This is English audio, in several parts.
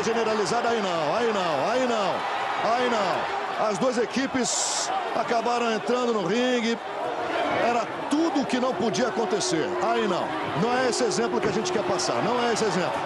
Generalizada, aí não. As duas equipes acabaram entrando no ringue. Era tudo que não podia acontecer. Aí não. Não é esse exemplo que a gente quer passar. Não é esse exemplo.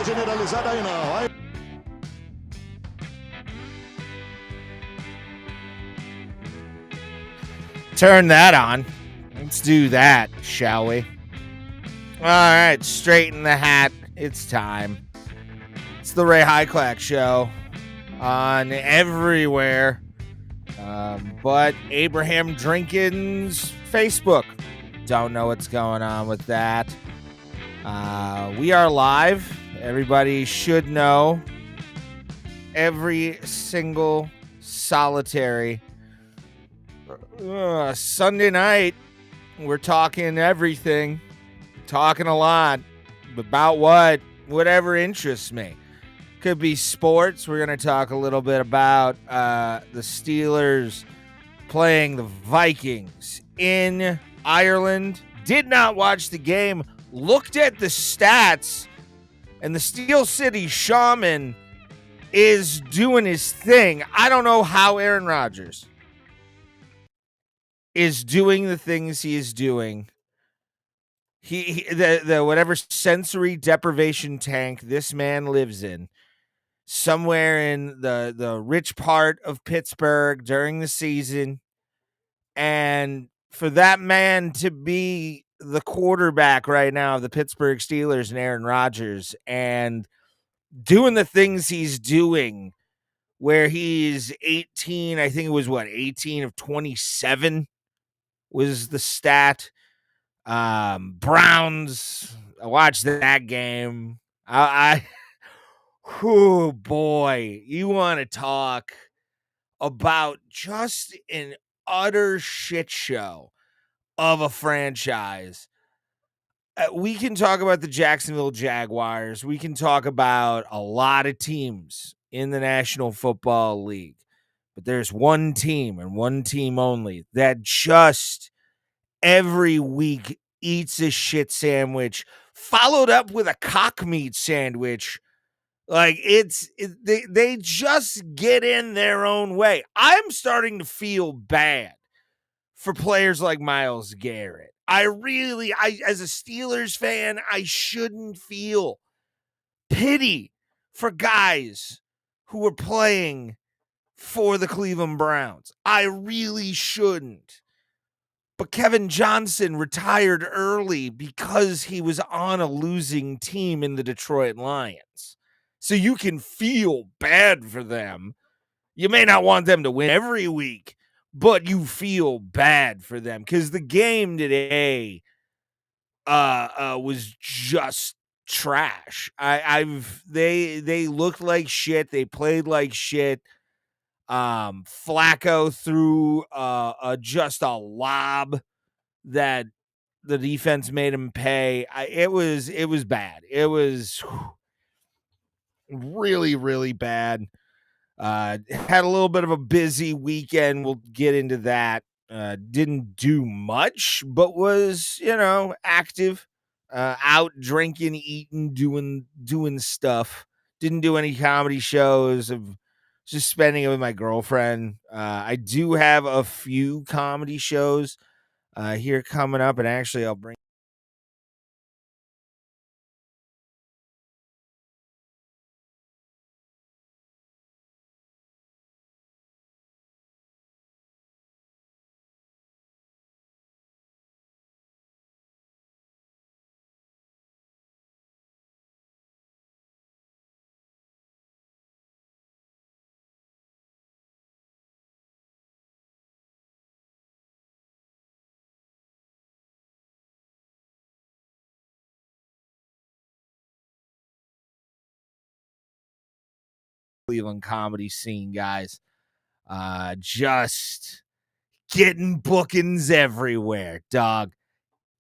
Generalizada, aí não. Turn that on. Let's do that, shall we? All right, straighten the hat. It's time. It's the Ray Highclack Show on everywhere but Abraham Drinkin's Facebook. Don't know what's going on with that. We are live. Everybody should know every single solitary Sunday night. We're talking everything, talking a lot about whatever interests me. Could be sports. We're going to talk a little bit about the Steelers playing the Vikings in Ireland. Did not watch the game. Looked at the stats. And the Steel City Shaman is doing his thing. I don't know how Aaron Rodgers is doing the things he is doing. The whatever sensory deprivation tank this man lives in, somewhere in the rich part of Pittsburgh during the season, and for that man to be the quarterback right now of the Pittsburgh Steelers and Aaron Rodgers, and doing the things he's doing, where he's 18, I think it was 18 of 27 was the stat. Browns, I watched that game. Oh boy, you want to talk about just an utter shit show of a franchise. We can talk about the Jacksonville Jaguars. We can talk about a lot of teams in the National Football League. But there's one team and one team only that just every week eats a shit sandwich, followed up with a cock meat sandwich. Like they just get in their own way. I'm starting to feel bad for players like Myles Garrett. I as a Steelers fan, I shouldn't feel pity for guys who are playing for the Cleveland Browns. I really shouldn't. But Kevin Johnson retired early because he was on a losing team in the Detroit Lions. So you can feel bad for them. You may not want them to win every week, but you feel bad for them because the game today was just trash. They looked like shit. They played like shit. Flacco threw just a lob that the defense made him pay. It was bad. It was really, really bad. Had a little bit of a busy weekend. We'll get into that. Didn't do much, but was, active, out drinking, eating, doing stuff. Didn't do any comedy shows. Of just spending it with my girlfriend. I do have a few comedy shows here coming up, and actually I'll bring Cleveland comedy scene, guys. Just getting bookings everywhere, dog.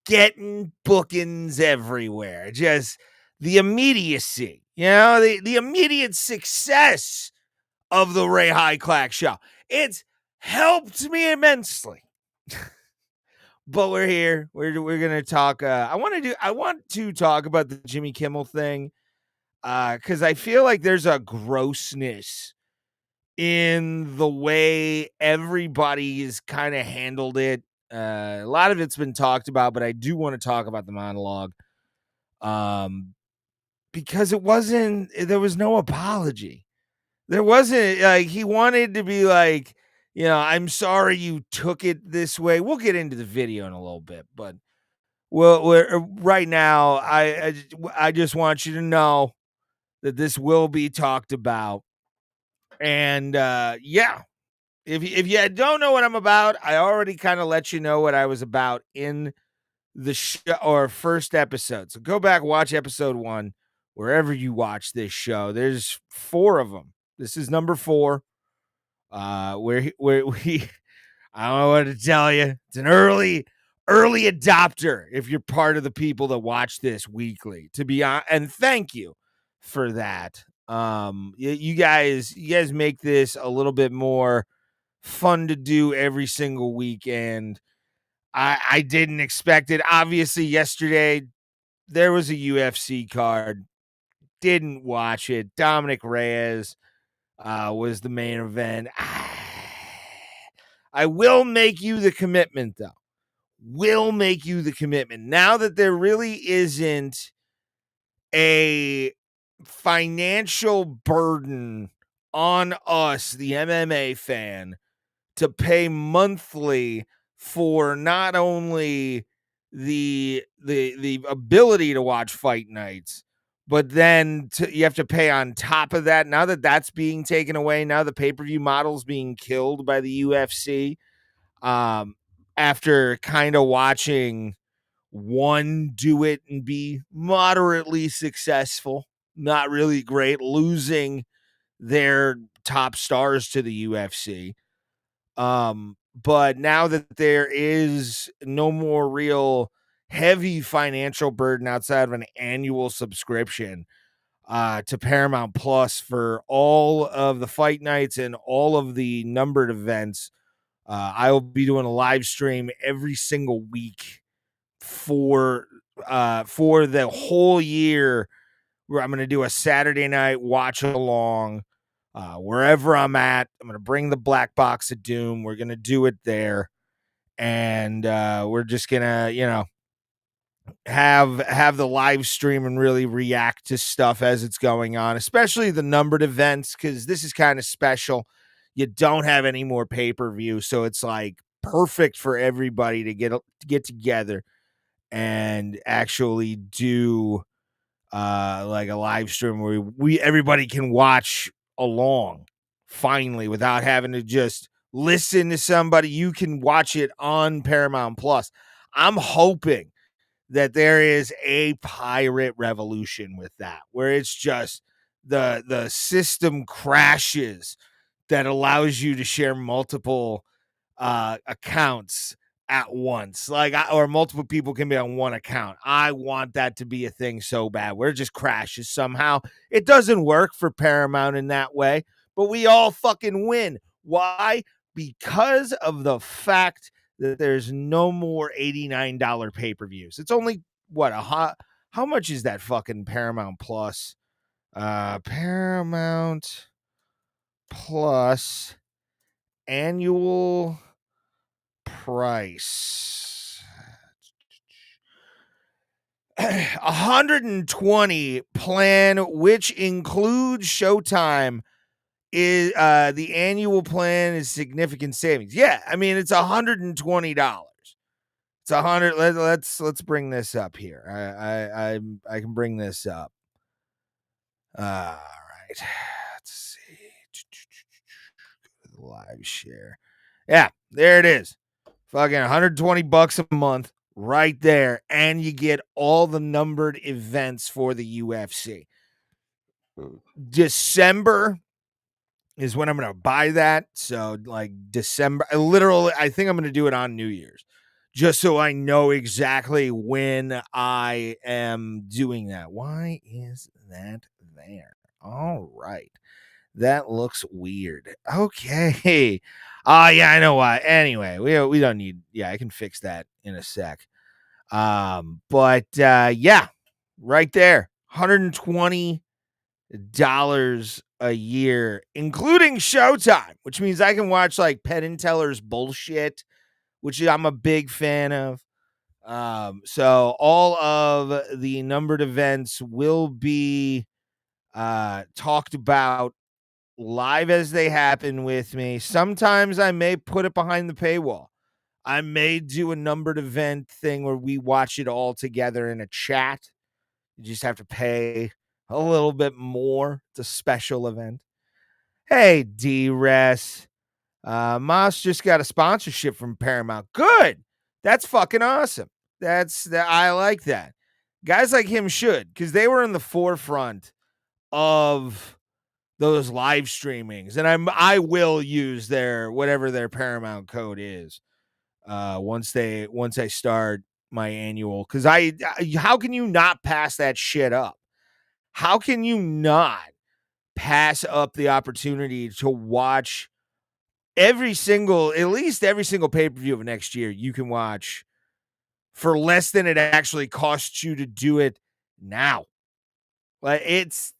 Getting bookings everywhere. Just the immediacy, the immediate success of the Ray Highclack show. It's helped me immensely. But we're here. We're gonna talk. I want to talk about the Jimmy Kimmel thing, because I feel like there's a grossness in the way everybody's kind of handled it. A lot of it's been talked about, but I do want to talk about the monologue, because there was no apology. There wasn't, like, he wanted to be like, I'm sorry you took it this way. We'll get into the video in a little bit, but right now, I just want you to know that this will be talked about. And yeah, if you don't know what I'm about, I already kind of let you know what I was about in the show or first episode. So go back, watch episode 1, wherever you watch this show. There's 4 of them. This is number 4. Where we I don't know what to tell you. It's an early adopter if you're part of the people that watch this weekly. To be honest, and thank you for that. You guys make this a little bit more fun to do every single weekend. I didn't expect it. Obviously, yesterday there was a UFC card. Didn't watch it. Dominic Reyes was the main event. I will make you the commitment, though. Will make you the commitment. Now that there really isn't a financial burden on us, the MMA fan, to pay monthly for not only the ability to watch fight nights, but then you have to pay on top of that. Now that that's being taken away, now the pay-per-view model's being killed by the UFC. After kind of watching one do it and be moderately successful, not really great, losing their top stars to the UFC. But now that there is no more real heavy financial burden outside of an annual subscription to Paramount Plus for all of the fight nights and all of the numbered events, I will be doing a live stream every single week for the whole year, where I'm going to do a Saturday night watch along. Wherever I'm at, I'm going to bring the Black Box of Doom. We're going to do it there. And we're just going to, have the live stream and really react to stuff as it's going on, especially the numbered events, because this is kind of special. You don't have any more pay-per-view, so it's like perfect for everybody to get together and actually do like a live stream where everybody can watch along finally without having to just listen to somebody. You can watch it on Paramount Plus. I'm hoping that there is a pirate revolution with that, where it's just the system crashes that allows you to share multiple accounts at once, or multiple people can be on one account. I want that to be a thing so bad, where it just crashes somehow. It doesn't work for Paramount in that way, but we all fucking win. Why? Because of the fact that there's no more $89 pay-per-views. It's only how much is that fucking Paramount Plus? Paramount Plus annual price. 120 plan, which includes Showtime, is the annual plan is significant savings. Yeah, I mean, it's $120. It's 100. Let's bring this up here. I can bring this up. All right. Let's see. Live share. Yeah, there it is. Fucking $120 a month right there, and you get all the numbered events for the UFC. December is when I'm going to buy that. So like December, I think I'm going to do it on New Year's just so I know exactly when I am doing that. Why is that there? All right. That looks weird. Okay. Yeah, I know why. Anyway, we don't need, I can fix that in a sec. But yeah, right there. $120 a year, including Showtime, which means I can watch like Penn and Teller's bullshit, which I'm a big fan of. So all of the numbered events will be talked about live as they happen with me. Sometimes I may put it behind the paywall. I may do a numbered event thing where we watch it all together in a chat. You just have to pay a little bit more. It's a special event. Hey, D-Res. Moss just got a sponsorship from Paramount. Good. That's fucking awesome. I like that. Guys like him should, because they were in the forefront of those live streamings, and I will use their whatever their Paramount code is once I start my annual, because how can you not pass that shit up? How can you not pass up the opportunity to watch at least every single pay-per-view of next year you can watch for less than it actually costs you to do it now? Like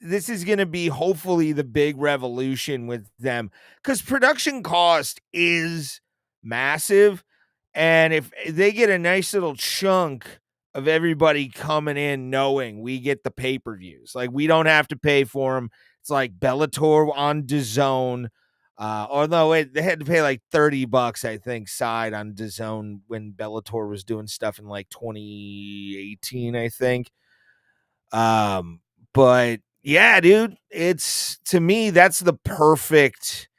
this is going to be hopefully the big revolution with them, because production cost is massive. And if they get a nice little chunk of everybody coming in knowing we get the pay-per-views, like we don't have to pay for them. It's like Bellator on DAZN. Although they had to pay like $30, I think, side on DAZN when Bellator was doing stuff in like 2018, I think. But yeah, dude, to me, that's the perfect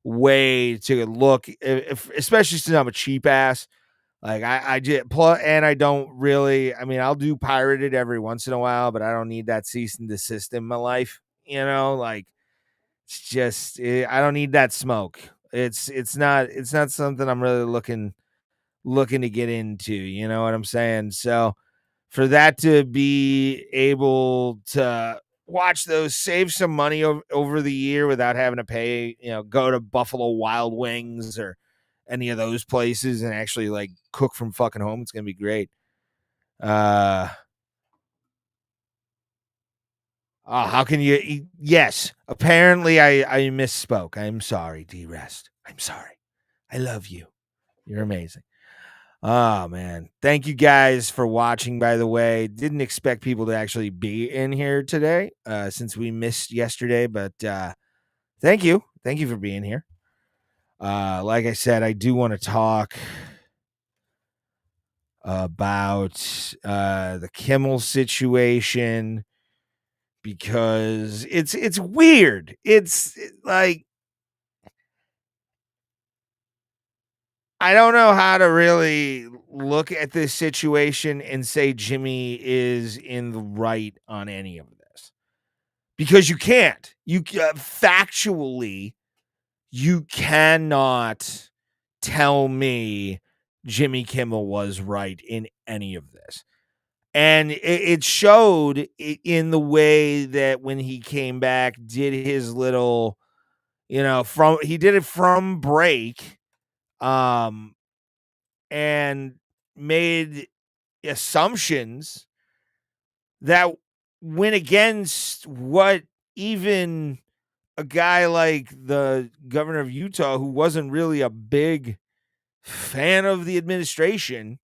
way to look, especially since I'm a cheap ass. Like I did, and I don't really, I'll do pirated every once in a while, but I don't need that cease and desist in my life. Like it's just, I don't need that smoke. It's not something I'm really looking to get into. You know what I'm saying? So for that to be able to watch those, save some money over the year without having to pay, go to Buffalo Wild Wings or any of those places and actually like cook from fucking home, it's going to be great. How can you? Yes, apparently I misspoke. I'm sorry, D-Rest. I'm sorry. I love you. You're amazing. Oh, man. Thank you guys for watching, by the way. Didn't expect people to actually be in here today since we missed yesterday, but thank you. Thank you for being here. Like I said, I do want to talk about the Kimmel situation because it's weird. It's like, I don't know how to really look at this situation and say Jimmy is in the right on any of this, because you can't. Factually, you cannot tell me Jimmy Kimmel was right in any of this. And it showed in the way that when he came back, did his little, he did it from break. And made assumptions that went against what even a guy like the governor of Utah, who wasn't really a big fan of the administration,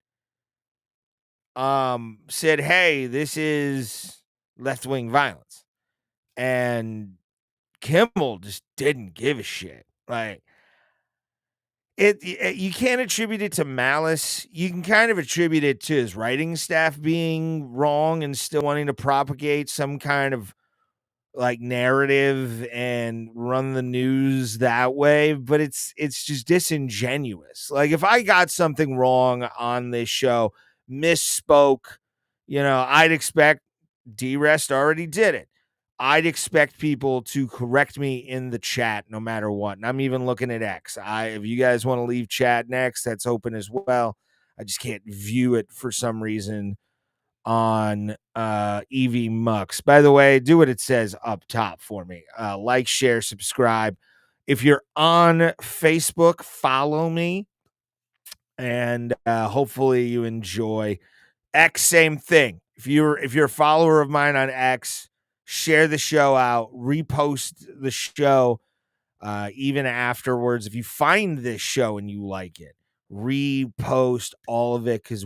said, hey, this is left-wing violence. And Kimmel just didn't give a shit. Like, you can't attribute it to malice. You can kind of attribute it to his writing staff being wrong and still wanting to propagate some kind of like narrative and run the news that way, but it's just disingenuous. Like, if I got something wrong on this show, misspoke, I'd expect D-Rest already did it. I'd expect people to correct me in the chat no matter what. And I'm even looking at X. If you guys want to leave chat next, that's open as well. I just can't view it for some reason on EV Mux. By the way, do what it says up top for me. Like, share, subscribe. If you're on Facebook, follow me. And hopefully you enjoy. X, same thing. If you're a follower of mine on X, share the show out, repost the show even afterwards. If you find this show and you like it, repost all of it, because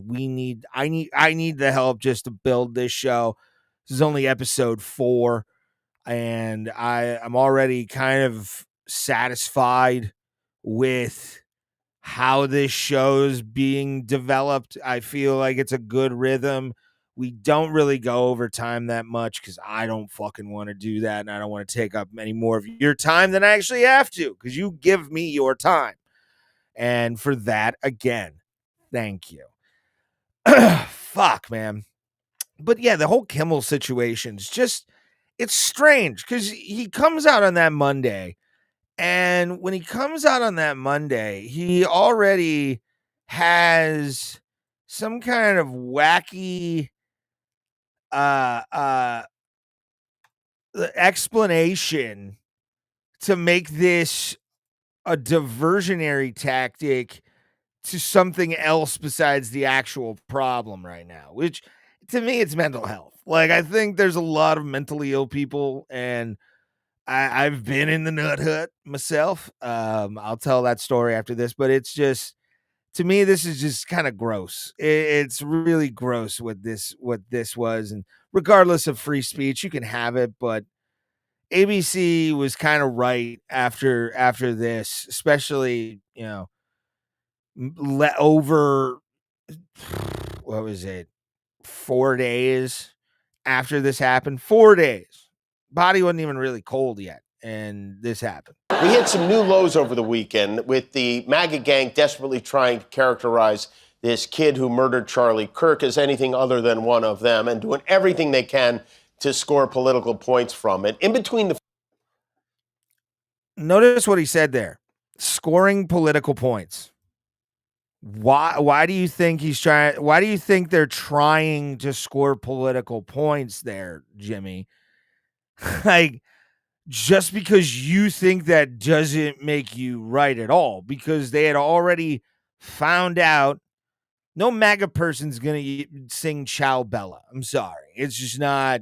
I need the help just to build this show. This is only episode 4, and I'm already kind of satisfied with how this show's being developed. I feel like it's a good rhythm. We don't really go over time that much because I don't fucking want to do that, and I don't want to take up any more of your time than I actually have to, because you give me your time. And for that, again, thank you. Fuck, man. But yeah, the whole Kimmel situation's just, it's strange because he comes out on that Monday. And when he comes out on that Monday, he already has some kind of wacky explanation to make this a diversionary tactic to something else besides the actual problem right now, which to me, it's mental health. Like, I think there's a lot of mentally ill people, and I've been in the nut hut myself. I'll tell that story after this, but it's just, to me, this is just kind of gross. It's really gross what this was. And regardless of free speech, you can have it, but ABC was kind of right after this, especially, over, what was it, 4 days after this happened. 4 days. Body wasn't even really cold yet, and this happened. We hit some new lows over the weekend with the MAGA gang desperately trying to characterize this kid who murdered Charlie Kirk as anything other than one of them, and doing everything they can to score political points from it. In between the... Notice what he said there. Scoring political points. Why do you think why do you think they're trying to score political points there, Jimmy? Like, just because you think that doesn't make you right at all, because they had already found out no MAGA person's going to sing Ciao Bella. I'm sorry. It's just not,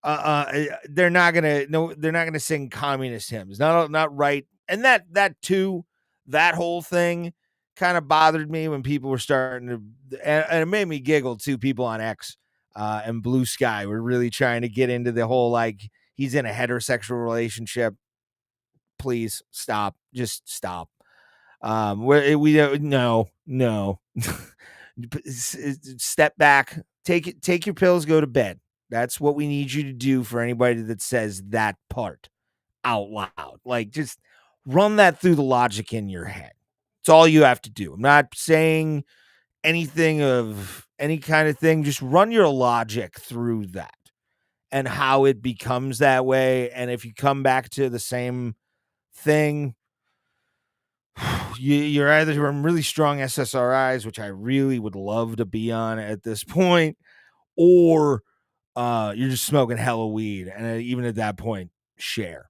they're not going to sing communist hymns. Not right. And that too, that whole thing kind of bothered me when people were starting to, and it made me giggle too. People on X and Blue Sky were really trying to get into the whole, like, he's in a heterosexual relationship. Please stop. Just stop. We don't. No. Step back. Take your pills. Go to bed. That's what we need you to do for anybody that says that part out loud. Like, just run that through the logic in your head. It's all you have to do. I'm not saying anything of any kind of thing. Just run your logic through that and how it becomes that way. And if you come back to the same thing, you're either on really strong SSRIs, which I really would love to be on at this point, or you're just smoking hella weed. And even at that point, just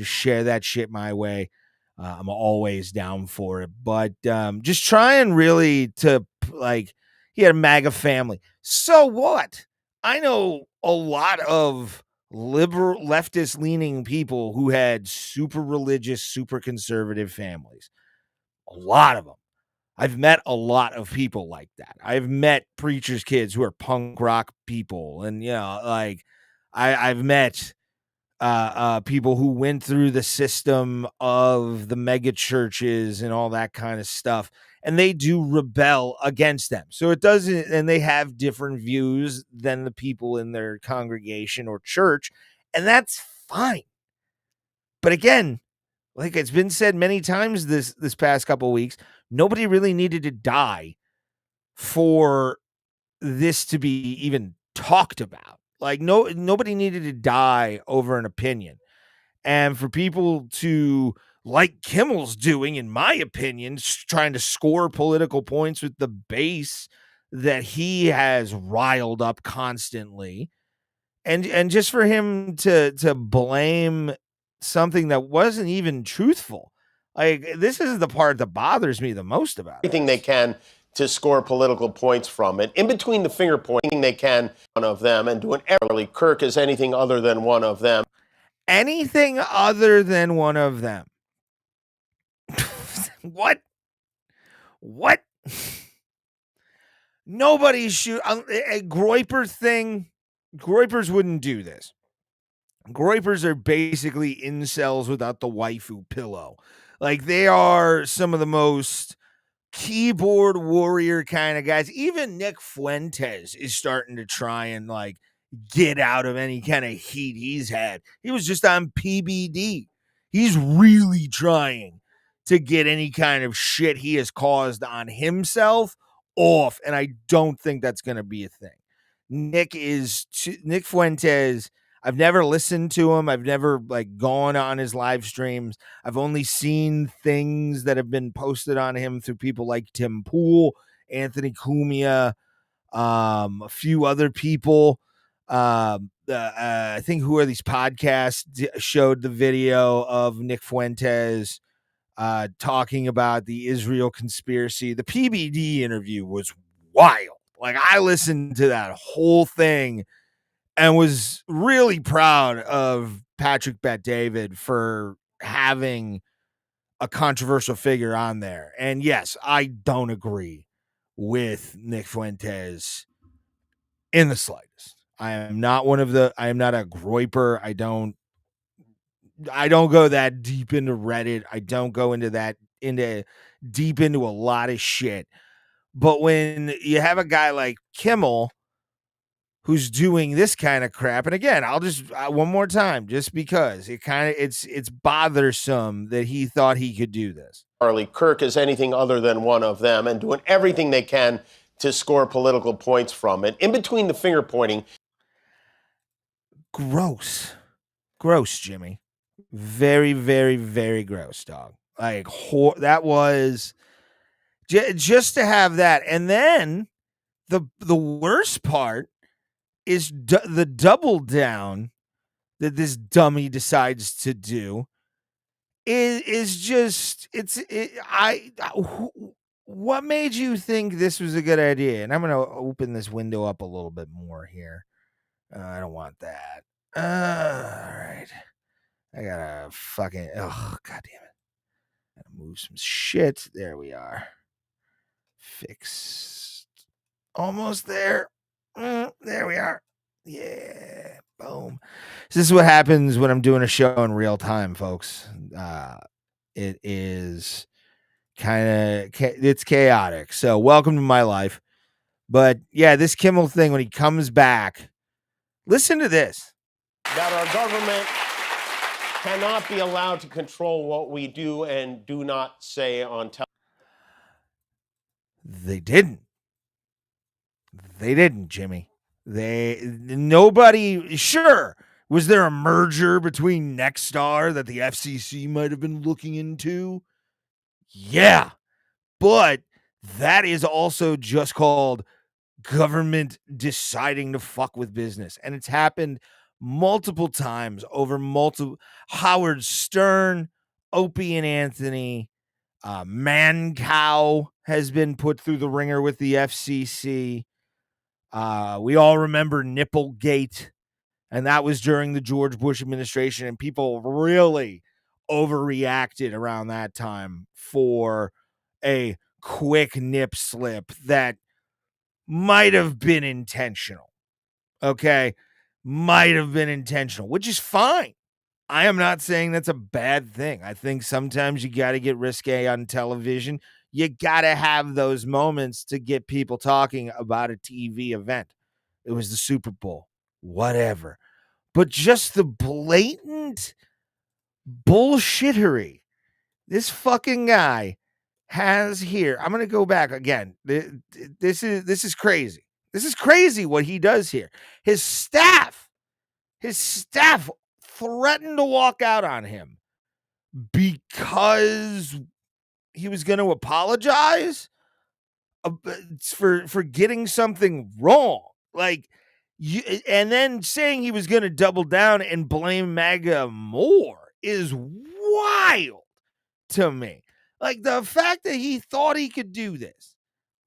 share that shit my way. I'm always down for it, but just trying really to, like, he had a MAGA family. So what? I know a lot of liberal, leftist leaning people who had super religious, super conservative families. A lot of them. I've met a lot of people like that. I've met preachers' kids who are punk rock people. And, like, I've met people who went through the system of the mega churches and all that kind of stuff, and they do rebel against them. So it doesn't, and they have different views than the people in their congregation or church, and that's fine. But again, like it's been said many times this past couple of weeks, nobody really needed to die for this to be even talked about. Like nobody needed to die over an opinion. And for people to, like Kimmel's doing, in my opinion, trying to score political points with the base that he has riled up constantly, and just for him to blame something that wasn't even truthful. Like, this is the part that bothers me the most about everything they can to score political points from it. In between the finger pointing, they can one of them and doing every Kirk is anything other than one of them. Anything other than one of them. What? Nobody's shoot a Groiper thing. Groipers wouldn't do this. Groipers are basically incels without the waifu pillow. Like, they are some of the most keyboard warrior kind of guys. Even Nick Fuentes is starting to try and like get out of any kind of heat he's had. He was just on PBD. He's really trying to get any kind of shit he has caused on himself off, and I don't think that's going to be a thing. Nick Fuentes. I've never listened to him. I've never like gone on his live streams. I've only seen things that have been posted on him through people like Tim Pool, Anthony Cumia, a few other people. I think Who Are These Podcasts showed the video of Nick Fuentes talking about the Israel conspiracy. The PBD interview was wild. Like, I listened to that whole thing and was really proud of Patrick Bet-David for having a controversial figure on there. And yes, I don't agree with Nick Fuentes in the slightest. I am not a Groiper. I don't go that deep into Reddit. I don't go deep into a lot of shit. But when you have a guy like Kimmel who's doing this kind of crap, and again, I'll just one more time, just because it's bothersome that he thought he could do this. Charlie Kirk is anything other than one of them and doing everything they can to score political points from it. In between the finger pointing. Gross, Jimmy. Very, very, very gross, dog. Like, that was just to have that. And then the worst part is the double down that this dummy decides to do is just what made you think this was a good idea? And I'm going to open this window up a little bit more here. I don't want that. All right. I gotta fucking, God damn it. Gotta move some shit. There we are. Fixed. Almost there. There we are. Yeah. Boom. So this is what happens when I'm doing a show in real time, folks. It is it's chaotic. So welcome to my life. But yeah, this Kimmel thing, when he comes back, listen to this. That our government cannot be allowed to control what we do and do not say on television. They didn't, Jimmy. Nobody, sure. Was there a merger between Nexstar that the FCC might have been looking into? Yeah. But that is also just called government deciding to fuck with business. And it's happened multiple times over Howard Stern, Opie and Anthony, Mancow has been put through the ringer with the FCC. We all remember Nipplegate, and that was during the George Bush administration, and people really overreacted around that time for a quick nip slip that might have been intentional. Okay. Might have been intentional, which is fine. I am not saying that's a bad thing. I think sometimes you got to get risque on television. You got to have those moments to get people talking about a TV event. It was the Super Bowl, whatever. But just the blatant bullshittery this fucking guy has here. I'm going to go back again. This is crazy. This is crazy what he does here. His staff threatened to walk out on him because he was going to apologize for getting something wrong. Like, and then saying he was going to double down and blame MAGA more is wild to me. Like, the fact that he thought he could do this,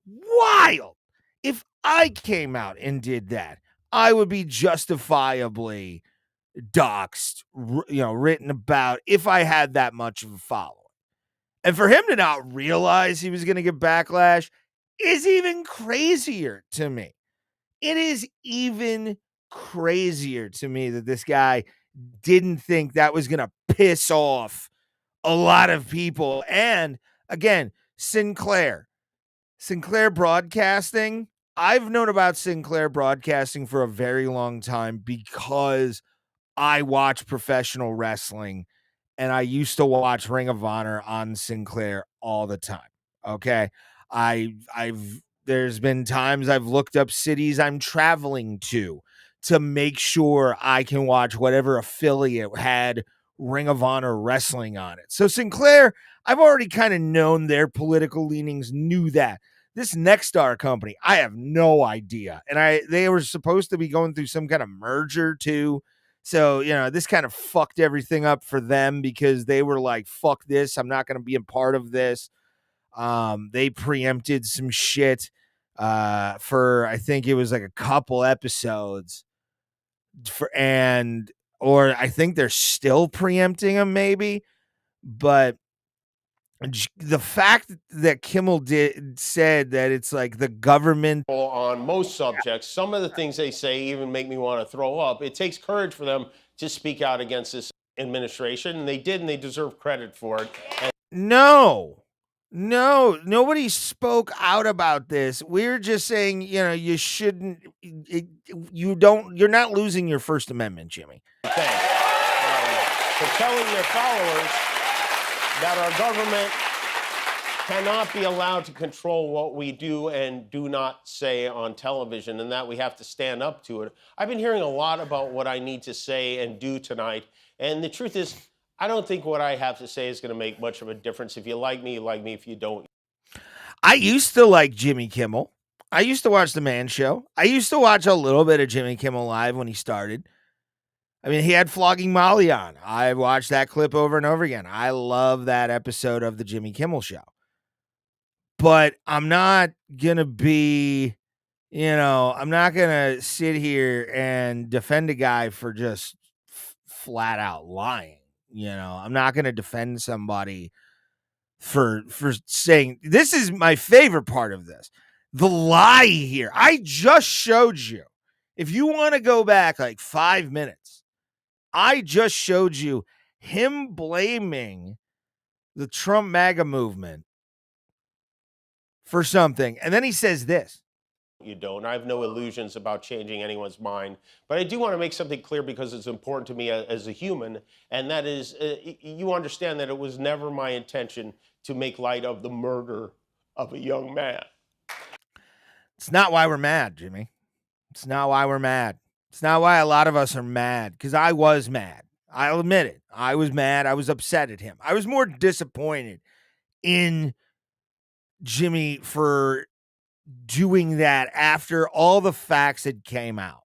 wild. If I came out and did that, I would be justifiably doxxed, written about if I had that much of a following. And for him to not realize he was going to get backlash is even crazier to me. It is even crazier to me that this guy didn't think that was going to piss off a lot of people. And again, Sinclair Broadcasting. I've known about Sinclair Broadcasting for a very long time because I watch professional wrestling and I used to watch Ring of Honor on Sinclair all the time. Okay. There's been times I've looked up cities I'm traveling to make sure I can watch whatever affiliate had Ring of Honor wrestling on it. So Sinclair, I've already kind of known their political leanings, knew that. This Nexstar company, I have no idea. And they were supposed to be going through some kind of merger too. So, this kind of fucked everything up for them because they were like, fuck this. I'm not going to be a part of this. They preempted some shit for, I think it was like a couple episodes or I think they're still preempting them maybe, but the fact that Kimmel said that it's like the government on most subjects, some of the things they say even make me want to throw up. It takes courage for them to speak out against this administration, and they did, and they deserve credit for it. No, nobody spoke out about this. We're just saying, you shouldn't, you're not losing your First Amendment, Jimmy. Thanks. For telling their followers that our government cannot be allowed to control what we do and do not say on television, and that we have to stand up to it. I've been hearing a lot about what I need to say and do tonight, and the truth is, I don't think what I have to say is going to make much of a difference. If you like me, you like me. If you don't. I used to like Jimmy Kimmel. I used to watch The Man Show. I used to watch a little bit of Jimmy Kimmel Live when he started. I mean, he had Flogging Molly on. I watched that clip over and over again. I love that episode of the Jimmy Kimmel Show. But I'm not going to be, I'm not going to sit here and defend a guy for just flat out lying. I'm not going to defend somebody for saying, this is my favorite part of this. The lie here. I just showed you. If you want to go back like 5 minutes, I just showed you him blaming the Trump MAGA movement for something. And then he says this. You don't. I have no illusions about changing anyone's mind. But I do want to make something clear because it's important to me as a human. And that is, you understand that it was never my intention to make light of the murder of a young man. It's not why we're mad, Jimmy. It's not why we're mad. It's not why a lot of us are mad, because I was mad. I'll admit it. I was mad. I was upset at him. I was more disappointed in Jimmy for doing that after all the facts had came out.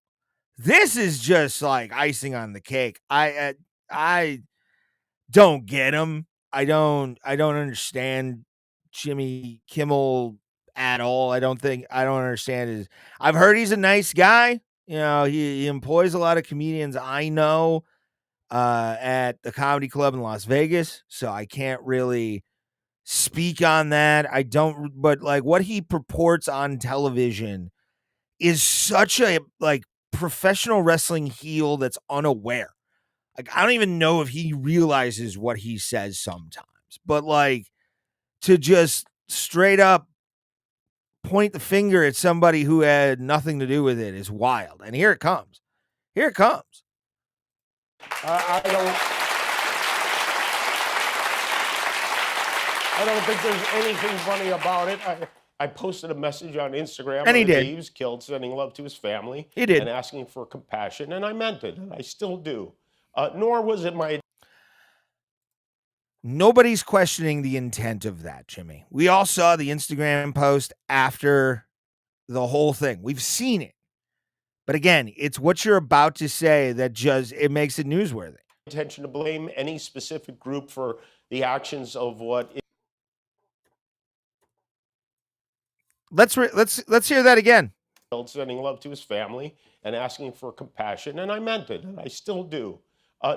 This is just like icing on the cake. I don't get him. I don't understand Jimmy Kimmel at all. I don't understand his. I've heard he's a nice guy. He employs a lot of comedians I know at the comedy club in Las Vegas. So I can't really speak on that. But like what he purports on television is such a professional wrestling heel that's unaware. Like, I don't even know if he realizes what he says sometimes, but like to just straight up point the finger at somebody who had nothing to do with it is wild. And here it comes. Here it comes. I don't think there's anything funny about it. I posted a message on Instagram And he on the day did. he was killed, sending love to his family He did. and asking for compassion, and I meant it, and I still do. Nor was it my Nobody's questioning the intent of that, Jimmy. We all saw the Instagram post after the whole thing. We've seen it. But again, it's what you're about to say that just it makes it newsworthy. intention to blame any specific group for the actions of what Let's hear that again. killed, sending love to his family and asking for compassion, and I meant it, and I still do.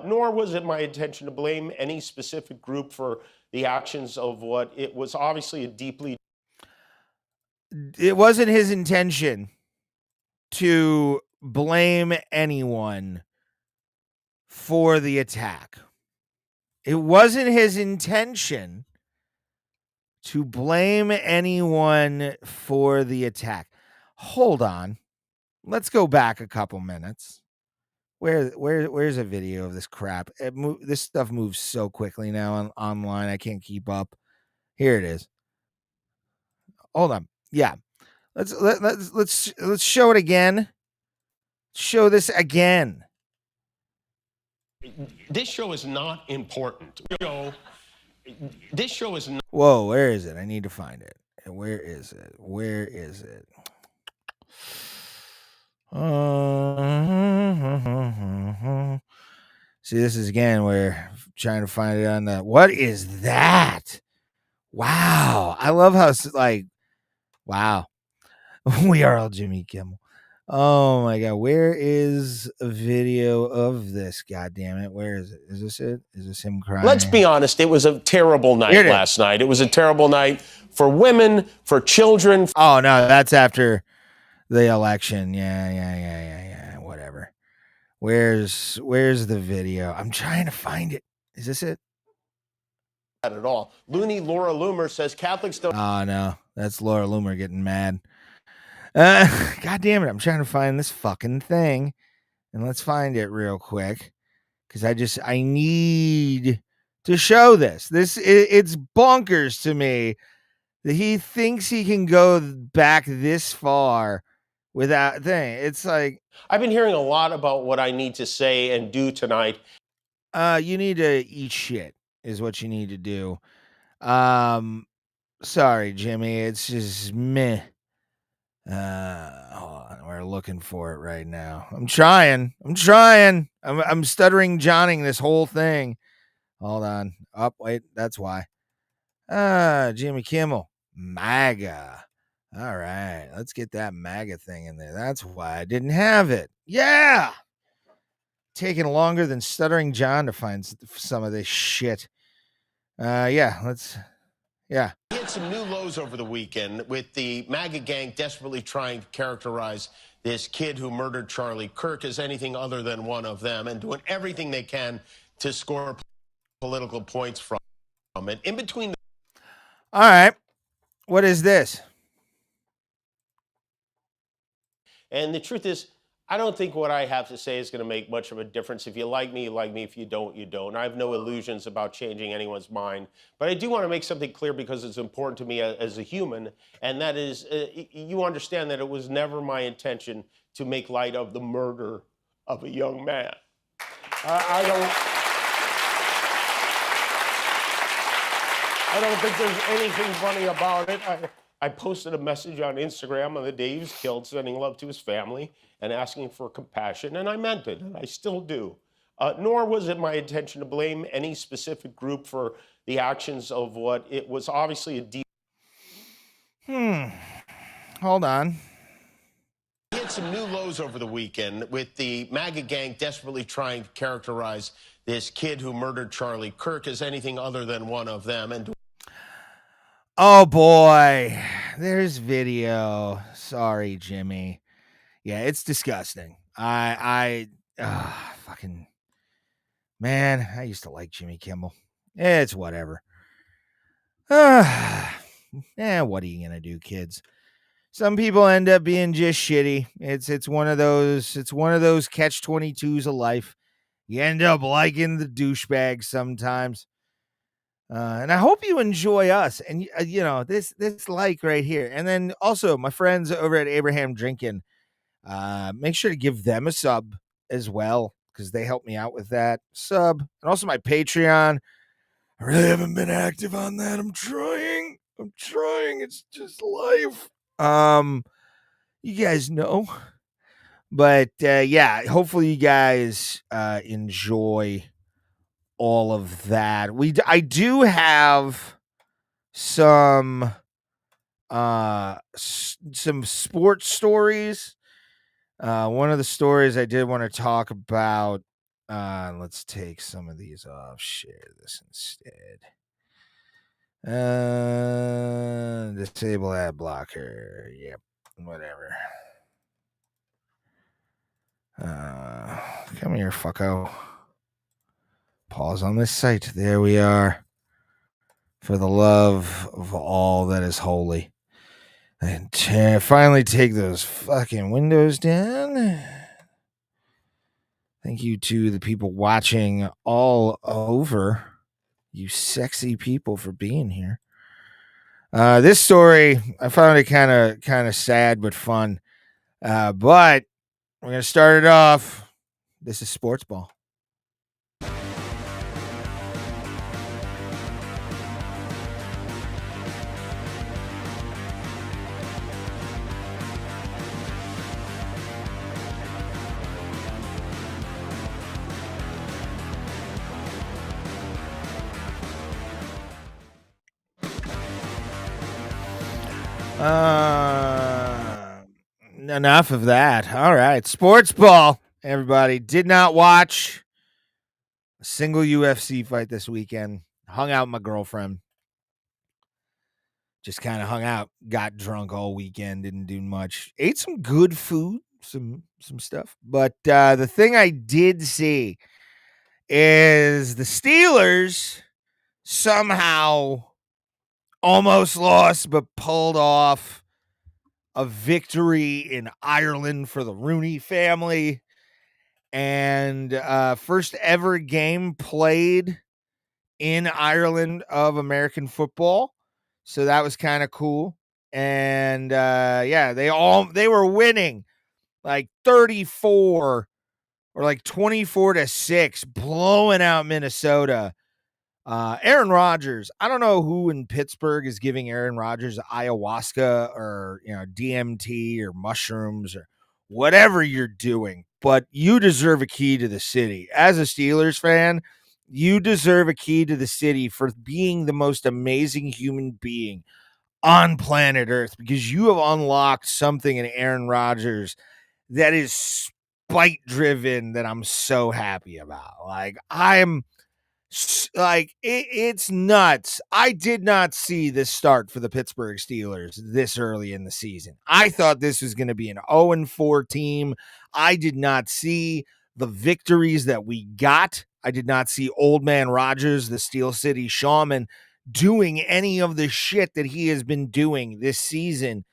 Nor was it my intention to blame any specific group for the actions of what it was obviously a deeply. It wasn't his intention to blame anyone for the attack. It wasn't his intention to blame anyone for the attack. Hold on. Let's go back a couple minutes. Where's a video of this crap? This stuff moves so quickly now online. I can't keep up. Here it is. Hold on. Yeah. Let's show it again. Show this again. This show is not important. This show is not. Whoa, where is it? I need to find it. Where is it? Where is it? See, this is again where I'm trying to find it on the. What is that? Wow. I love how it's like, wow. We are all Jimmy Kimmel. Oh my God. Where is a video of this? God damn it. Where is it? Is this it? Is this him crying? Let's be honest. It was a terrible night last night. It was a terrible night for women, for children. Oh no, that's after the election. Yeah. Whatever. Where's the video? I'm trying to find it. Is this it? Not at all. Looney Laura Loomer says Catholics don't. Oh no, that's Laura Loomer getting mad. God damn it! I'm trying to find this fucking thing, and let's find it real quick because I need to show this. It's bonkers to me that he thinks he can go back this far without thing. It's like I've been hearing a lot about what I need to say and do tonight. You need to eat shit is what you need to do. Sorry, Jimmy. It's just meh. Hold on. We're looking for it right now. I'm trying. I'm stuttering Johnning this whole thing. Hold on. Oh, wait. That's why. Jimmy Kimmel. MAGA. All right. Let's get that MAGA thing in there. That's why I didn't have it. Yeah. Taking longer than Stuttering John to find some of this shit. Yeah. He had some new lows over the weekend with the MAGA gang desperately trying to characterize this kid who murdered Charlie Kirk as anything other than one of them and doing everything they can to score political points from it. In between. All right. What is this? And the truth is, I don't think what I have to say is going to make much of a difference. If you like me, you like me. If you don't, you don't. I have no illusions about changing anyone's mind. But I do want to make something clear because it's important to me as a human, and that is you understand that it was never my intention to make light of the murder of a young man. I don't think there's anything funny about it. I posted a message on Instagram on the day he was killed, sending love to his family and asking for compassion, and I meant it, and I still do. Nor was it my intention to blame any specific group for the actions of what it was obviously a deep. Hold on. He had some new lows over the weekend with the MAGA gang desperately trying to characterize this kid who murdered Charlie Kirk as anything other than one of them. And oh boy, there's video. Sorry, Jimmy. Yeah, it's disgusting. Fucking man, I used to like Jimmy Kimmel. It's whatever. What are you gonna do, kids? Some people end up being just shitty. It's one of those catch-22s of life. You end up liking the douchebags sometimes. And I hope you enjoy us and, this like right here. And then also my friends over at Abraham Drinking, make sure to give them a sub as well, because they help me out with that sub. And also my Patreon. I really haven't been active on that. I'm trying. It's just life. You guys know. But hopefully you guys enjoy all of that. I do have some sports stories. One of the stories I did want to talk about. Let's take some of these off. Share this instead. Disable ad blocker. Yep. Whatever. Come here, fucko. Pause on this site. There we are. For the love of all that is holy. And finally take those fucking windows down. Thank you to the people watching all over. You sexy people for being here. This story, I found it kind of sad but fun. But we're going to start it off. This is Sports Ball. Enough of that. All right. Sports ball, everybody. Did not watch a single UFC fight this weekend. Hung out with my girlfriend. Just kind of hung out. Got drunk all weekend. Didn't do much. Ate some good food. Some stuff. But the thing I did see is the Steelers somehow almost lost but pulled off a victory in Ireland for the Rooney family, and first ever game played in Ireland of American football. So that was kind of cool. And they were winning like 34 or like 24-6, blowing out Minnesota. Aaron Rodgers. I don't know who in Pittsburgh is giving Aaron Rodgers ayahuasca or, DMT or mushrooms or whatever you're doing, but you deserve a key to the city. As a Steelers fan, you deserve a key to the city for being the most amazing human being on planet Earth, because you have unlocked something in Aaron Rodgers that is spite driven that I'm so happy about. It's nuts. I did not see this start for the Pittsburgh Steelers this early in the season. I thought this was going to be an 0-4 team. I did not see the victories that we got. I did not see old man Rodgers, the Steel City Shaman, doing any of the shit that he has been doing this season.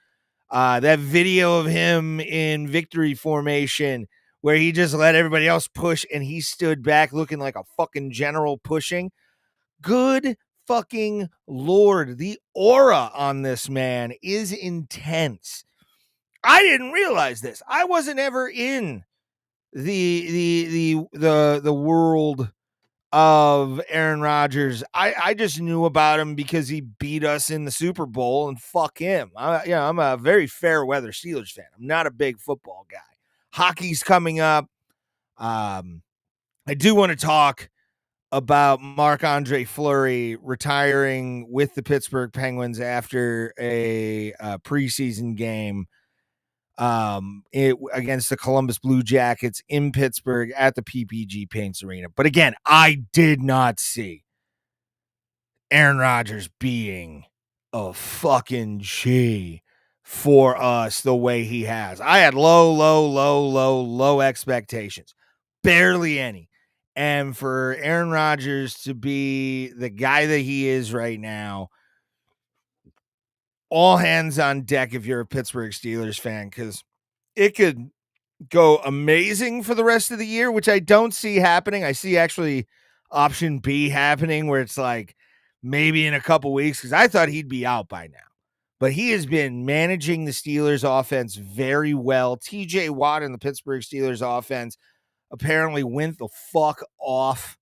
That video of him in victory formation where he just let everybody else push and he stood back looking like a fucking general pushing. Good fucking Lord. The aura on this man is intense. I didn't realize this. I wasn't ever in the world of Aaron Rodgers. I just knew about him because he beat us in the Super Bowl, and fuck him. I'm a very fair weather Steelers fan. I'm not a big football guy. Hockey's coming up. I do want to talk about Marc-Andre Fleury retiring with the Pittsburgh Penguins after a preseason game against the Columbus Blue Jackets in Pittsburgh at the PPG Paints Arena. But again, I did not see Aaron Rodgers being a fucking G for us the way he has. I had low expectations. Barely any. And for Aaron Rodgers to be the guy that he is right now, all hands on deck if you're a Pittsburgh Steelers fan, because it could go amazing for the rest of the year, which I don't see happening. I see actually option B happening, where it's like maybe in a couple weeks, because I thought he'd be out by now. But he has been managing the Steelers offense very well. TJ Watt and the Pittsburgh Steelers offense apparently went the fuck off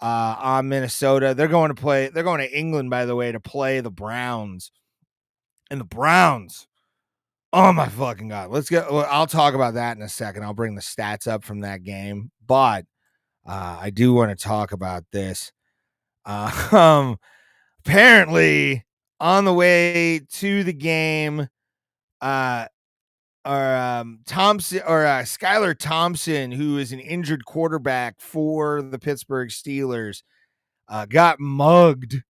on Minnesota. They're going to England, by the way, to play the Browns. And the Browns, oh my fucking God. I'll talk about that in a second. I'll bring the stats up from that game. But I do want to talk about this. Apparently, on the way to the game, Skylar Thompson, who is an injured quarterback for the Pittsburgh Steelers, got mugged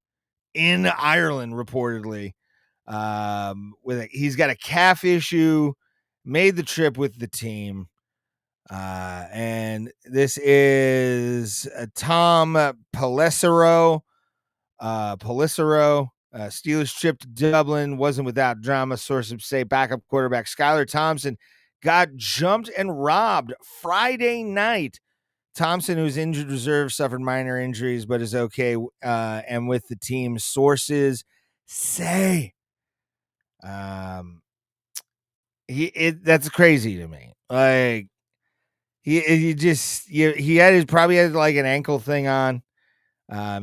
in Ireland, reportedly. He's got a calf issue, made the trip with the team. And this is Tom Pelissero. Steelers trip to Dublin wasn't without drama. Sources say backup quarterback Skylar Thompson got jumped and robbed Friday night. Thompson, who's injured reserve, suffered minor injuries but is okay and with the team. Sources say that's crazy to me. Like he probably had like an ankle thing on.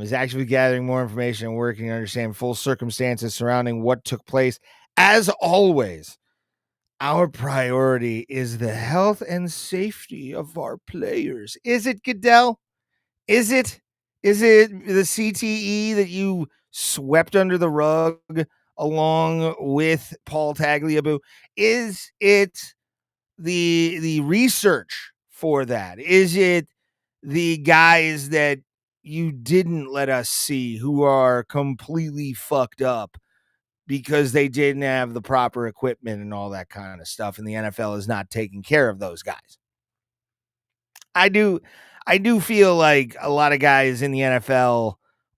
Is actually gathering more information and working to understand full circumstances surrounding what took place. As always, our priority is the health and safety of our players. Is it, Goodell? Is it the CTE that you swept under the rug along with Paul Tagliabue? Is it the research for that? Is it the guys that you didn't let us see who are completely fucked up because they didn't have the proper equipment and all that kind of stuff, and the NFL is not taking care of those guys? I do feel like a lot of guys in the NFL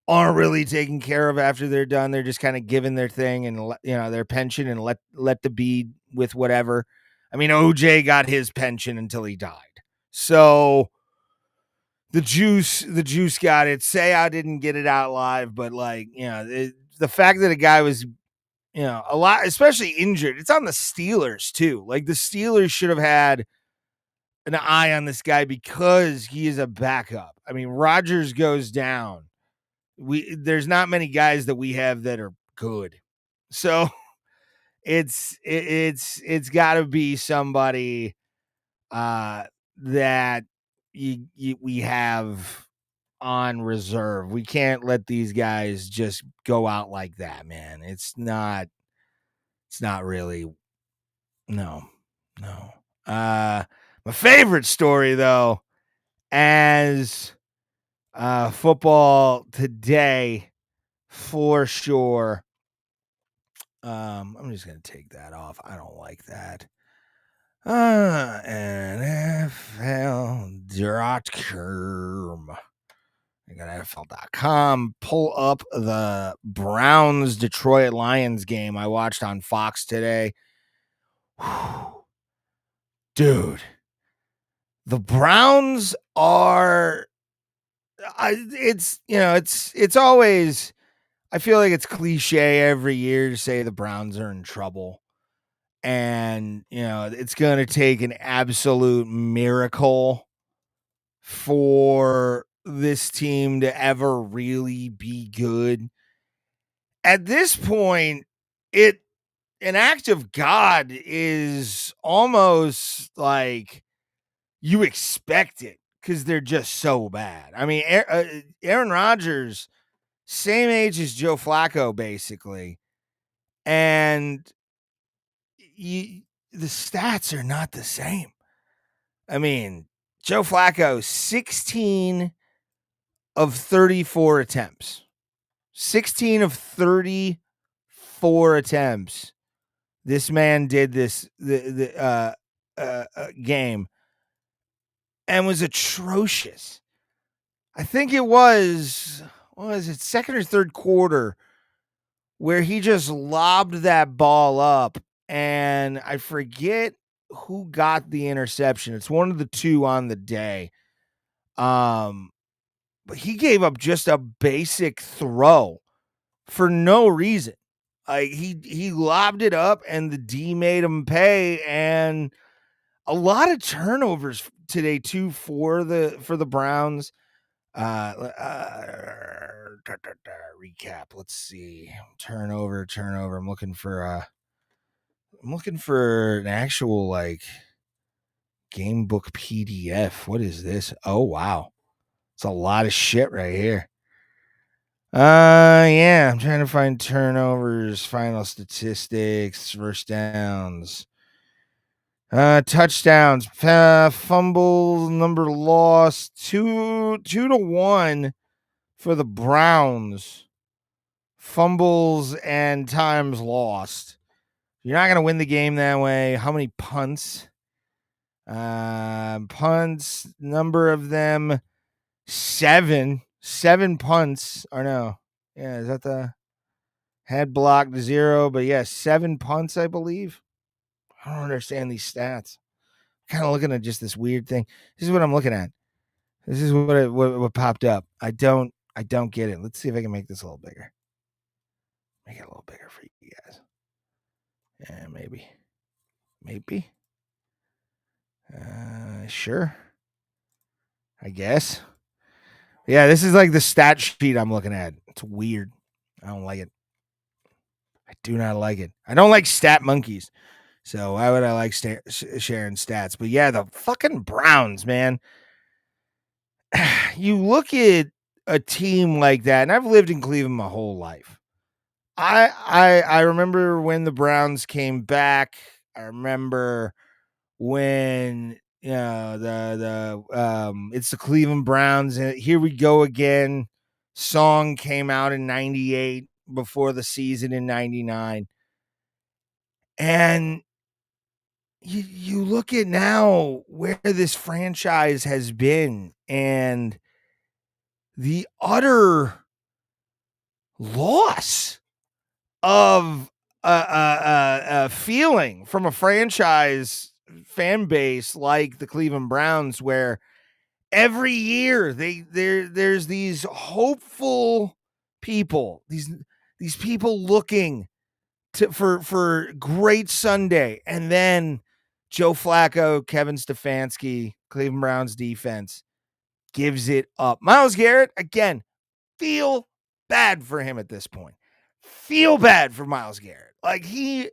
aren't really taken care of after they're done. They're just kind of given their thing and their pension and let the be with whatever. I mean, OJ got his pension until he died. So the juice got it. Say I didn't get it out live, but the fact that a guy was, a lot, especially injured, it's on the Steelers too. Like the Steelers should have had an eye on this guy because he is a backup. I mean, Rodgers goes down. There's not many guys that we have that are good. So it's got to be somebody that we have on reserve. We can't let these guys just go out like that, man. It's not really. No. My favorite story, though, as football today, for sure. I'm just going to take that off. I don't like that. NFL.com. I got NFL.com. Pull up the Browns Detroit Lions game I watched on Fox today. Whew. Dude, the Browns are, it's always, I feel like it's cliche every year to say the Browns are in trouble. And, it's going to take an absolute miracle for this team to ever really be good. At this point, an act of God is almost like you expect it because they're just so bad. I mean, Aaron Rodgers, same age as Joe Flacco, basically. And the stats are not the same. I mean, Joe Flacco, 16 of 34 attempts. 16 of 34 attempts. This man did this game and was atrocious. I think it was second or third quarter where he just lobbed that ball up, and I forget who got the interception. It's one of the two on the day. but he gave up just a basic throw for no reason. Like he lobbed it up and the D made him pay, and a lot of turnovers today too for the Browns. Recap. Let's see. Turnover. I'm looking for an actual like game book PDF. What is this? Oh wow. It's a lot of shit right here. Yeah, I'm trying to find turnovers, final statistics, first downs, touchdowns, fumble number lost, 2-1 for the Browns, fumbles and times lost. You're not going to win the game that way. How many punts? Punts, number of them, 7 punts. Or no. Yeah, is that the head blocked 0? But yeah, 7 punts, I believe. I don't understand these stats. I'm kind of looking at just this weird thing. This is what I'm looking at. This is what popped up. I don't get it. Let's see if I can make this a little bigger. Make it a little bigger for you guys. Yeah, maybe. Sure. I guess. Yeah, this is like the stat sheet I'm looking at. It's weird. I don't like it. I do not like it. I don't like stat monkeys. So why would I like sharing stats? But yeah, the fucking Browns, man. You look at a team like that, and I've lived in Cleveland my whole life. I remember when the Browns came back. I remember when it's the Cleveland Browns and here we go again. Song came out in 98 before the season in 99. And you look at now where this franchise has been and the utter loss of a feeling from a franchise fan base like the Cleveland Browns, where every year there's these hopeful people, these people looking for great Sunday, and then Joe Flacco, Kevin Stefanski, Cleveland Browns defense gives it up. Myles Garrett, again, feel bad for him at this point. Feel bad for Myles Garrett. Like he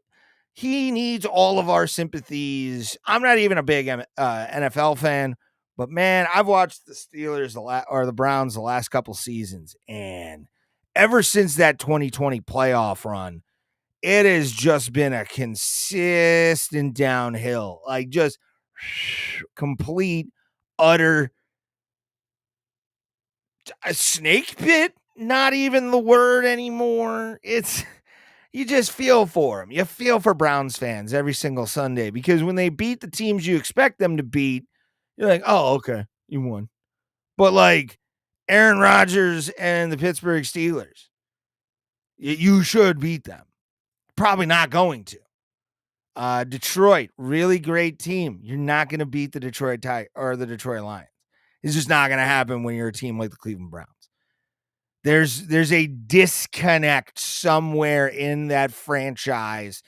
needs all of our sympathies. I'm not even a big NFL fan, but man, I've watched the Steelers or the Browns the last couple seasons, and ever since that 2020 playoff run, it has just been a consistent downhill, like just complete, utter a snake pit. Not even the word anymore. It's, you just feel for them. You feel for Browns fans every single Sunday, because when they beat the teams you expect them to beat, you're like, oh, okay, you won. But like Aaron Rodgers and the Pittsburgh Steelers, you should beat them. Probably not going to. Detroit, really great team. You're not going to beat the Detroit Lions. It's just not going to happen when you're a team like the Cleveland Browns. There's a disconnect somewhere in that franchise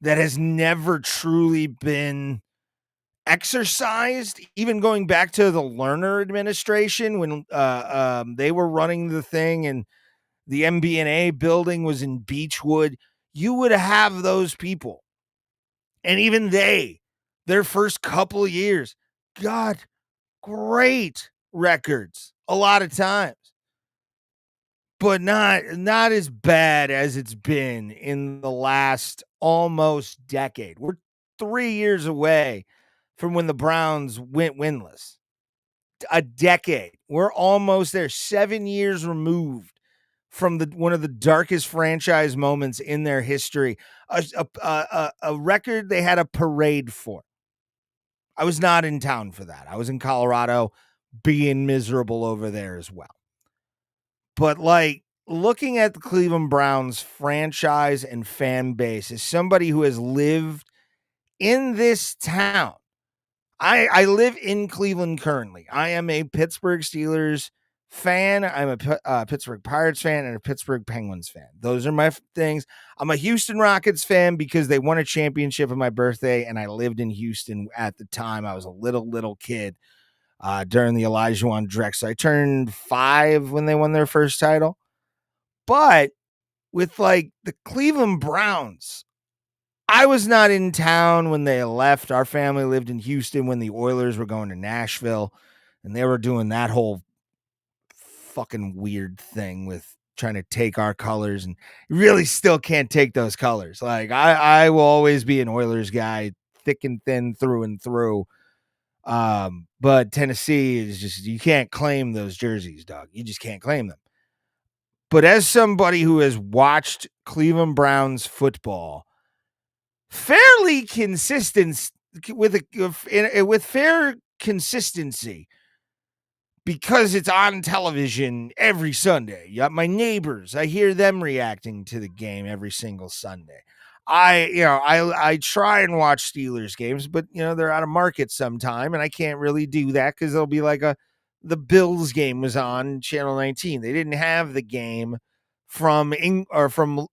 that has never truly been exercised, even going back to the Lerner administration when they were running the thing and the MBNA building was in Beechwood. You would have those people. And even their first couple of years got great records a lot of times, but not as bad as it's been in the last almost decade. We're 3 years away from when the Browns went winless. A decade. We're almost there. 7 years removed from one of the darkest franchise moments in their history. A record they had a parade for. I was not in town for that. I was in Colorado being miserable over there as well. But like, looking at the Cleveland Browns franchise and fan base as somebody who has lived in this town, I live in Cleveland currently. I am a Pittsburgh Steelers fan. I'm a Pittsburgh Pirates fan and a Pittsburgh Penguins fan. Those are my things. I'm a Houston Rockets fan because they won a championship on my birthday, and I lived in Houston at the time. I was a little kid during the Elijah Drexler. I turned 5 when they won their first title. But with like the Cleveland Browns, I was not in town when they left. Our family lived in Houston when the Oilers were going to Nashville, and they were doing that whole fucking weird thing with trying to take our colors, and you really still can't take those colors. Like I will always be an Oilers guy, thick and thin through and through. But Tennessee is just, you can't claim those jerseys, dog. You just can't claim them. But as somebody who has watched Cleveland Browns football fairly consistent with fair consistency, because it's on television every Sunday. You got my neighbors. I hear them reacting to the game every single Sunday. I try and watch Steelers games, but they're out of market sometime, and I can't really do that because they'll be like the Bills game was on Channel 19. They didn't have the game from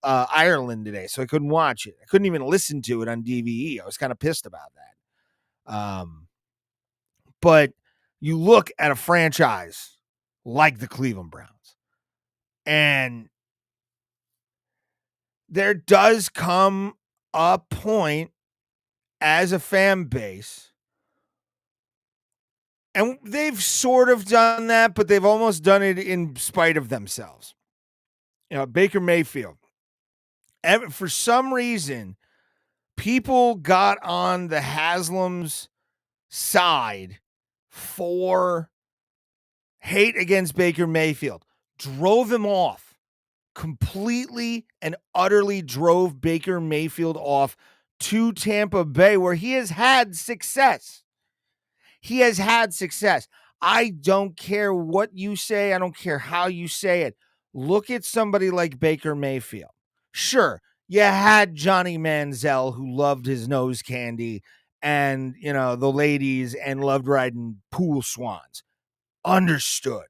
Ireland today, so I couldn't watch it. I couldn't even listen to it on DVE. I was kind of pissed about that. But you look at a franchise like the Cleveland Browns, and there does come a point as a fan base, and they've sort of done that, but they've almost done it in spite of themselves. Baker Mayfield. For some reason, people got on the Haslam's side for hate against Baker Mayfield, drove him off, completely and utterly drove Baker Mayfield off to Tampa Bay, where he has had success. He has had success. I don't care what you say. I don't care how you say it. Look at somebody like Baker Mayfield. Sure, you had Johnny Manziel, who loved his nose candy and, the ladies and loved riding pool swans. Understood.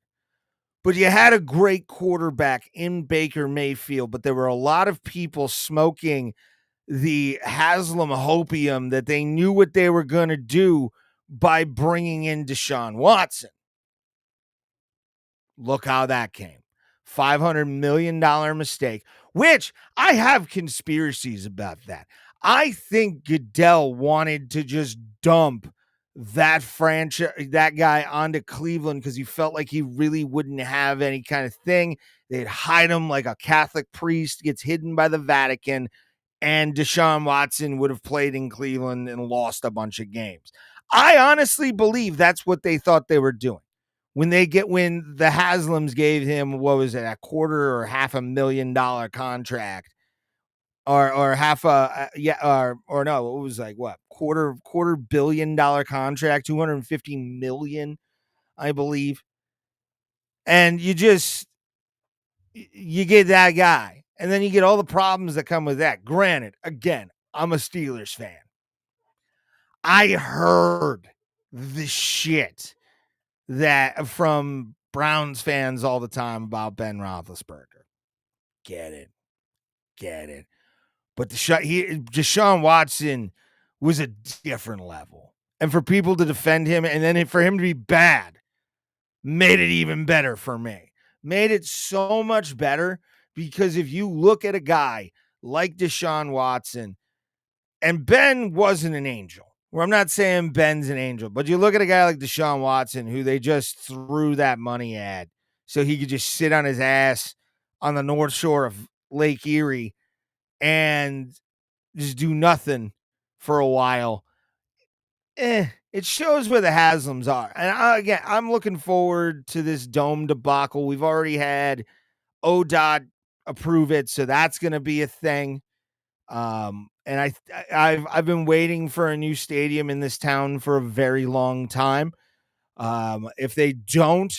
But you had a great quarterback in Baker Mayfield, but there were a lot of people smoking the Haslam hopium that they knew what they were going to do by bringing in Deshaun Watson. Look how that came. $500 million mistake, which I have conspiracies about that. I think Goodell wanted to just dump that guy onto Cleveland because he felt like he really wouldn't have any kind of thing. They'd hide him like a Catholic priest gets hidden by the Vatican, and Deshaun Watson would have played in Cleveland and lost a bunch of games. I honestly believe that's what they thought they were doing. When the Haslams gave him, what was it, a quarter or $500,000 contract, or half a or no, it was like what, quarter $250 million contract, $250 million, I believe, and you get that guy, and then you get all the problems that come with that. Granted, again, I'm a Steelers fan. I heard the shit that from Browns fans all the time about Ben Roethlisberger. Get it. But Deshaun Watson was a different level. And for people to defend him, and then for him to be bad, made it even better for me. Made it so much better, because if you look at a guy like Deshaun Watson, and Ben wasn't an angel. Well, I'm not saying Ben's an angel, but you look at a guy like Deshaun Watson, who they just threw that money at so he could just sit on his ass on the North Shore of Lake Erie and just do nothing for a while. It shows where the Haslams are. And again, I'm looking forward to this dome debacle. We've already had ODOT approve it, so that's going to be a thing. And I've been waiting for a new stadium in this town for a very long time. If they don't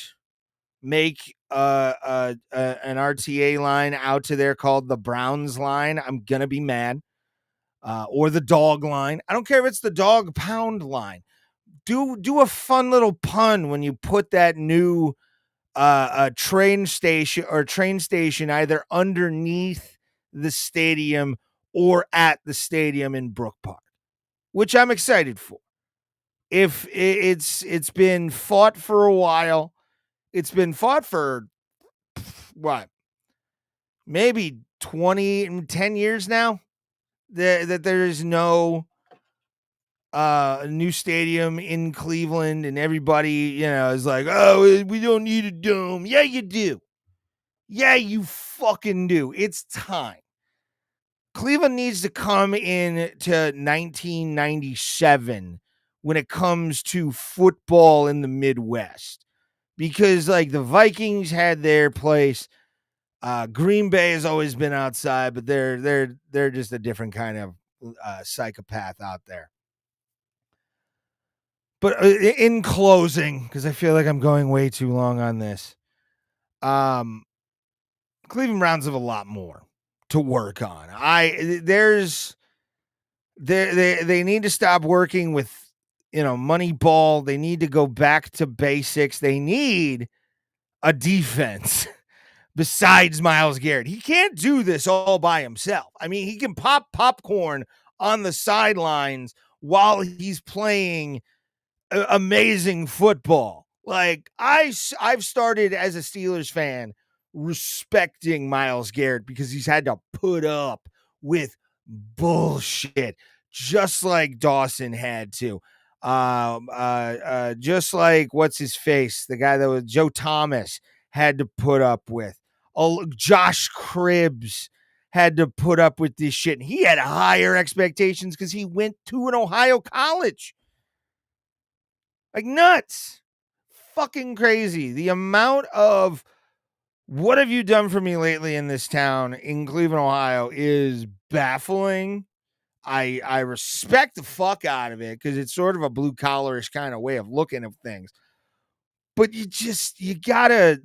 make an RTA line out to there called the Browns line, I'm gonna be mad. Or the dog line. I don't care if it's the dog pound line. Do a fun little pun when you put that new a train station either underneath the stadium or at the stadium in Brook Park, which I'm excited for. If it's been fought for a while, it's been fought for what, maybe 10 years now, that there is no new stadium in Cleveland, and everybody, is like, oh, we don't need a dome. Yeah, you do. Yeah, you fucking do. It's time. Cleveland needs to come in to 1997 when it comes to football in the Midwest, because like the Vikings had their place. Green Bay has always been outside, but they're just a different kind of psychopath out there. But in closing, because I feel like I'm going way too long on this, Cleveland Browns have a lot more to work on. They need to stop working with money ball. They need to go back to basics. They need a defense besides Myles Garrett. He can't do this all by himself. I mean, he can pop popcorn on the sidelines while he's playing amazing football. Like I've started as a Steelers fan respecting Myles Garrett because he's had to put up with bullshit just like Dawson had to. Just like what's his face, the guy that was Joe Thomas had to put up with. Josh Cribbs had to put up with this shit. And he had higher expectations because he went to an Ohio college. Like nuts. Fucking crazy. The amount of what have you done for me lately in this town in Cleveland, Ohio is baffling. I respect the fuck out of it because it's sort of a blue collarish kind of way of looking at things. But you gotta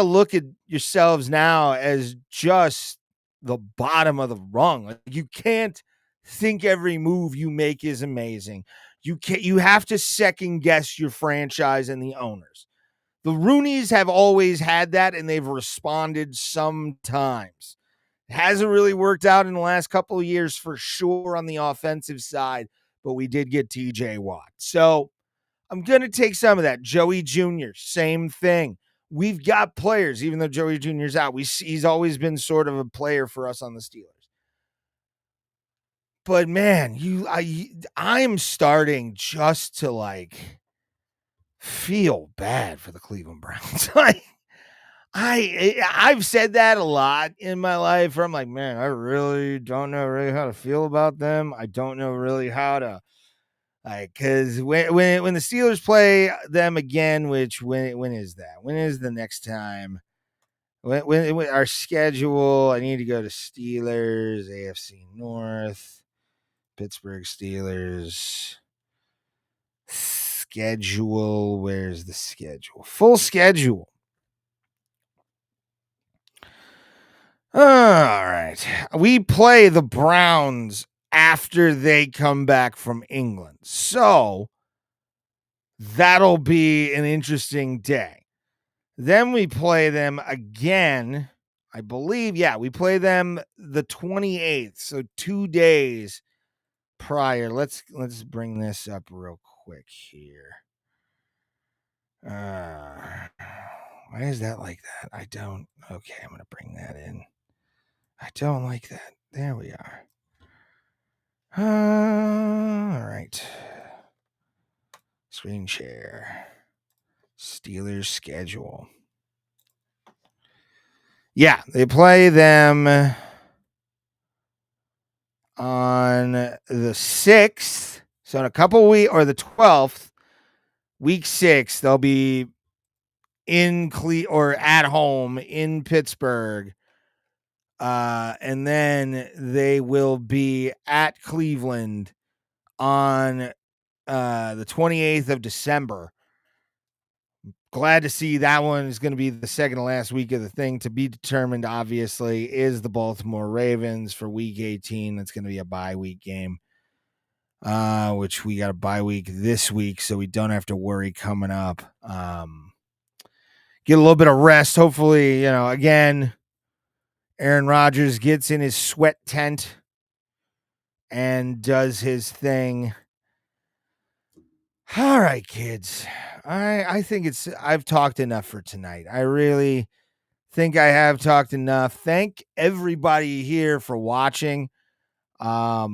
look at yourselves now as just the bottom of the rung. Like, you can't think every move you make is amazing. You have to second guess your franchise and the owners. The Rooneys have always had that, and they've responded sometimes. It hasn't really worked out in the last couple of years for sure on the offensive side, but we did get TJ Watt. So I'm going to take some of that. Joey Jr., same thing. We've got players, even though Joey Jr.'s out. He's always been sort of a player for us on the Steelers. But man, I'm starting just to like feel bad for the Cleveland Browns. Like I've said that a lot in my life where I'm like, man, I really don't know really how to feel about them. I don't know really how to because when the Steelers play them again, which when is that? When is the next time? When our schedule? I need to go to Steelers, AFC North, Pittsburgh Steelers schedule. Where's the schedule? Full schedule. All right. We play the Browns after they come back from England. So that'll be an interesting day. Then we play them again. I believe, we play them the 28th. So 2 days prior. Let's bring this up real quick here. Why is that like that? I don't. Okay, I'm going to bring that in. I don't like that. There we are. All right. Screen share. Steelers schedule. Yeah, they play them on the 6th. So in a couple weeks, or the 12th, week 6, they'll be in or at home in Pittsburgh. And then they will be at Cleveland on the 28th of December. Glad to see that one is going to be the second to last week of the thing. To be determined, obviously, is the Baltimore Ravens for week 18. That's going to be a bye week game, which we got a bye week this week, so we don't have to worry coming up. get a little bit of rest. Hopefully, again, Aaron Rodgers gets in his sweat tent and does his thing. All right, kids. I think I've talked enough for tonight. I really think I have talked enough. Thank everybody here for watching. Had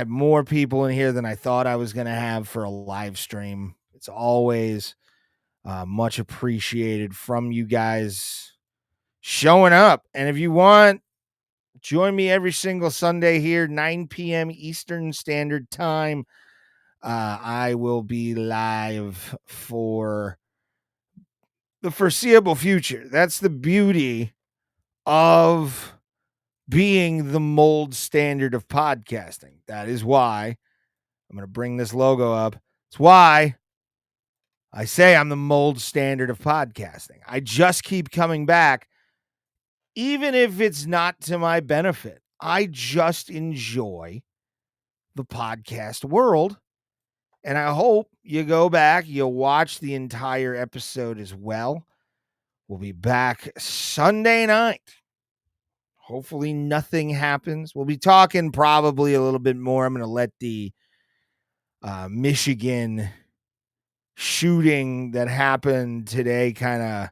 more people in here than I thought I was going to have for a live stream. It's always much appreciated from you guys showing up. And if you want, join me every single Sunday here, 9 p.m. Eastern Standard Time. I will be live for the foreseeable future. That's the beauty of being the mold standard of podcasting. That is why I'm going to bring this logo up. It's why I say I'm the mold standard of podcasting. I just keep coming back, even if it's not to my benefit. I just enjoy the podcast world. And I hope you go back, you'll watch the entire episode as well. We'll be back Sunday night. Hopefully nothing happens. We'll be talking probably a little bit more. I'm going to let the Michigan shooting that happened today kind of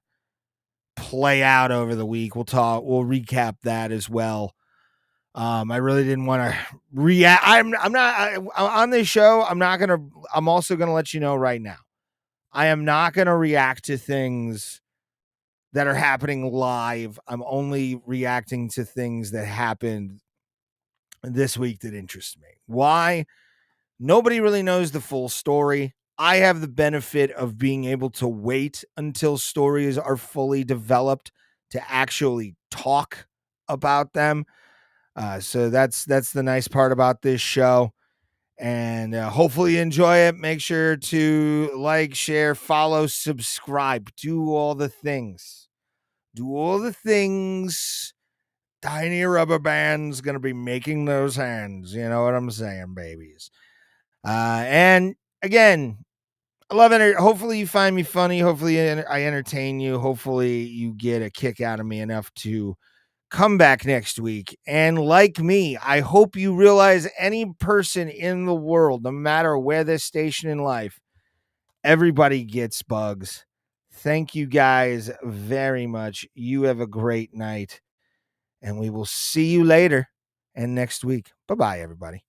play out over the week. We'll recap that as well. I really didn't want to react. I'm not on this show. I'm also going to let you know right now. I am not going to react to things that are happening live. I'm only reacting to things that happened this week that interest me. Why? Nobody really knows the full story. I have the benefit of being able to wait until stories are fully developed to actually talk about them. So that's the nice part about this show. And hopefully you enjoy it. Make sure to like, share, follow, subscribe. Do all the things. Tiny rubber band's going to be making those hands. You know what I'm saying, babies? And again, I love it. Hopefully you find me funny. Hopefully I entertain you. Hopefully you get a kick out of me enough to come back next week. And like me, I hope you realize any person in the world, no matter where they're stationed in life, everybody gets bugs. Thank you guys very much. You have a great night. And we will see you later and next week. Bye-bye, everybody.